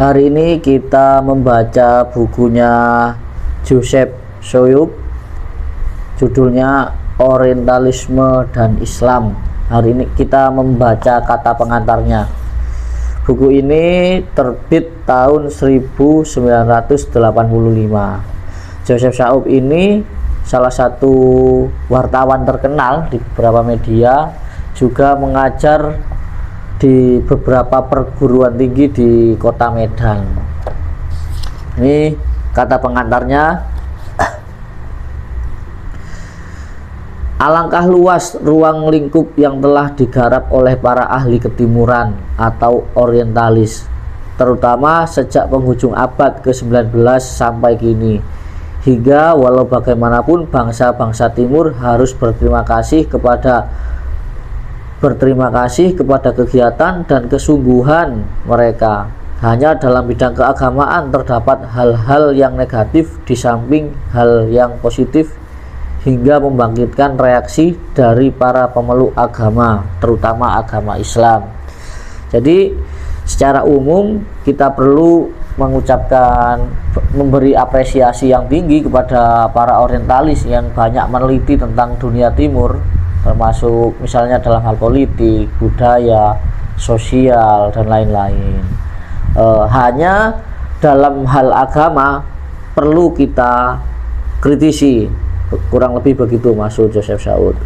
Hari ini kita membaca bukunya Joseph Soyub, judulnya Orientalisme dan Islam. Hari ini kita membaca kata pengantarnya. Buku ini terbit tahun 1985. Joseph Soyub ini salah satu wartawan terkenal di beberapa media, juga mengajar di beberapa perguruan tinggi di kota Medan. Ini kata pengantarnya. Alangkah luas ruang lingkup yang telah digarap oleh para ahli ketimuran atau orientalis, terutama sejak penghujung abad ke-19 sampai kini, hingga walau bagaimanapun bangsa-bangsa timur harus berterima kasih kepada kegiatan dan kesungguhan mereka. Hanya dalam bidang keagamaan terdapat hal-hal yang negatif di samping hal yang positif, hingga membangkitkan reaksi dari para pemeluk agama, terutama agama Islam. Jadi secara umum kita perlu memberi apresiasi yang tinggi kepada para orientalis yang banyak meneliti tentang dunia timur, termasuk misalnya dalam hal politik, budaya, sosial, dan lain-lain. Hanya dalam hal agama perlu kita kritisi, kurang lebih begitu maksud Joseph Soyub.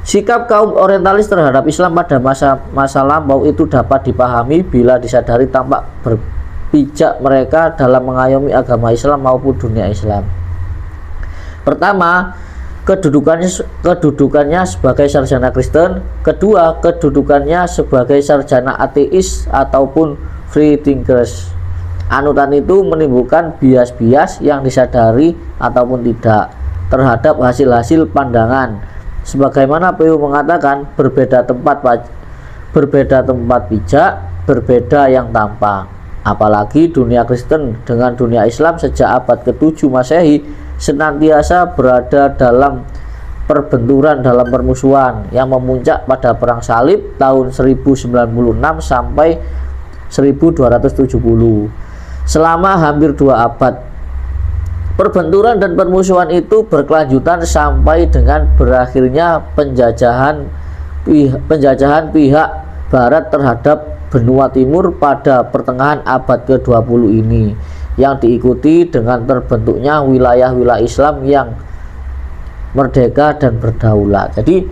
Sikap kaum orientalis terhadap Islam pada masa lampau itu dapat dipahami bila disadari tampak berpijak mereka dalam mengayomi agama Islam maupun dunia Islam. Pertama, kedudukannya sebagai sarjana Kristen. Kedua, kedudukannya sebagai sarjana ateis ataupun free thinkers. Anutan itu menimbulkan bias-bias yang disadari ataupun tidak terhadap hasil-hasil pandangan. Sebagaimana PU mengatakan, berbeda tempat pijak, berbeda yang tampak. Apalagi dunia Kristen dengan dunia Islam sejak abad ke-7 Masehi senantiasa berada dalam perbenturan, dalam permusuhan yang memuncak pada perang salib tahun 1096 sampai 1270. Selama hampir 2 abad, perbenturan dan permusuhan itu berkelanjutan sampai dengan berakhirnya penjajahan pihak Barat terhadap benua timur pada pertengahan abad ke-20 ini, yang diikuti dengan terbentuknya wilayah-wilayah Islam yang merdeka dan berdaulat. Jadi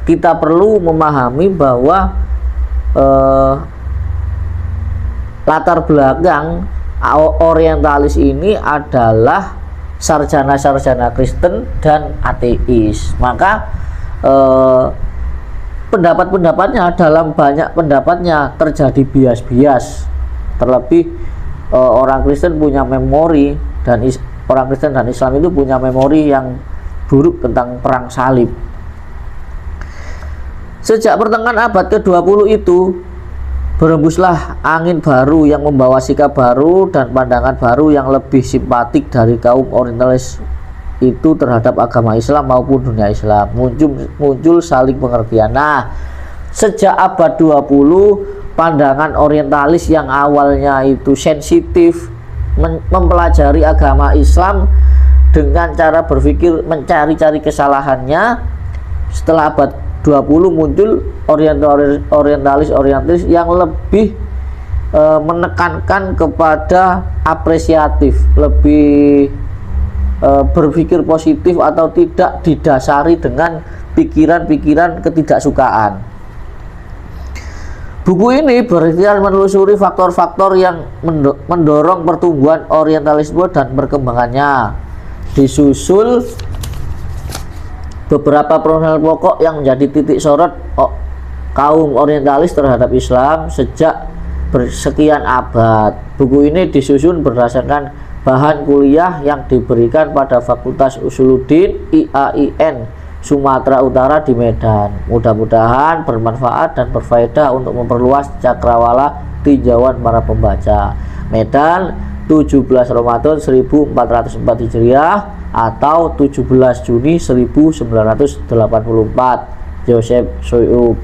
kita perlu memahami bahwa latar belakang orientalis ini adalah sarjana-sarjana Kristen dan ateis. Maka pendapat-pendapatnya, dalam banyak pendapatnya terjadi bias-bias. Terlebih orang Kristen punya memori, dan orang Kristen dan Islam itu punya memori yang buruk tentang perang salib. Sejak pertengahan abad ke-20 itu berembuslah angin baru yang membawa sikap baru dan pandangan baru yang lebih simpatik dari kaum orientalis itu terhadap agama Islam maupun dunia Islam. Muncul saling pengertian. Nah, sejak abad 20, pandangan orientalis yang awalnya itu sensitif, mempelajari agama Islam dengan cara berpikir mencari-cari kesalahannya, setelah abad 20 muncul orientalis yang lebih menekankan kepada apresiatif, lebih berpikir positif atau tidak didasari dengan pikiran-pikiran ketidaksukaan. Buku ini berikhtiar menelusuri faktor-faktor yang mendorong pertumbuhan orientalisme dan perkembangannya. Disusul beberapa personal pokok yang menjadi titik sorot kaum orientalis terhadap Islam sejak sekian abad. Buku ini disusun berdasarkan bahan kuliah yang diberikan pada Fakultas Usuluddin IAIN Sumatera Utara di Medan. Mudah-mudahan bermanfaat dan berfaedah untuk memperluas cakrawala tinjauan para pembaca. Medan, 17 Ramadan 1404 Hijriah atau 17 Juni 1984. Joseph Soyub.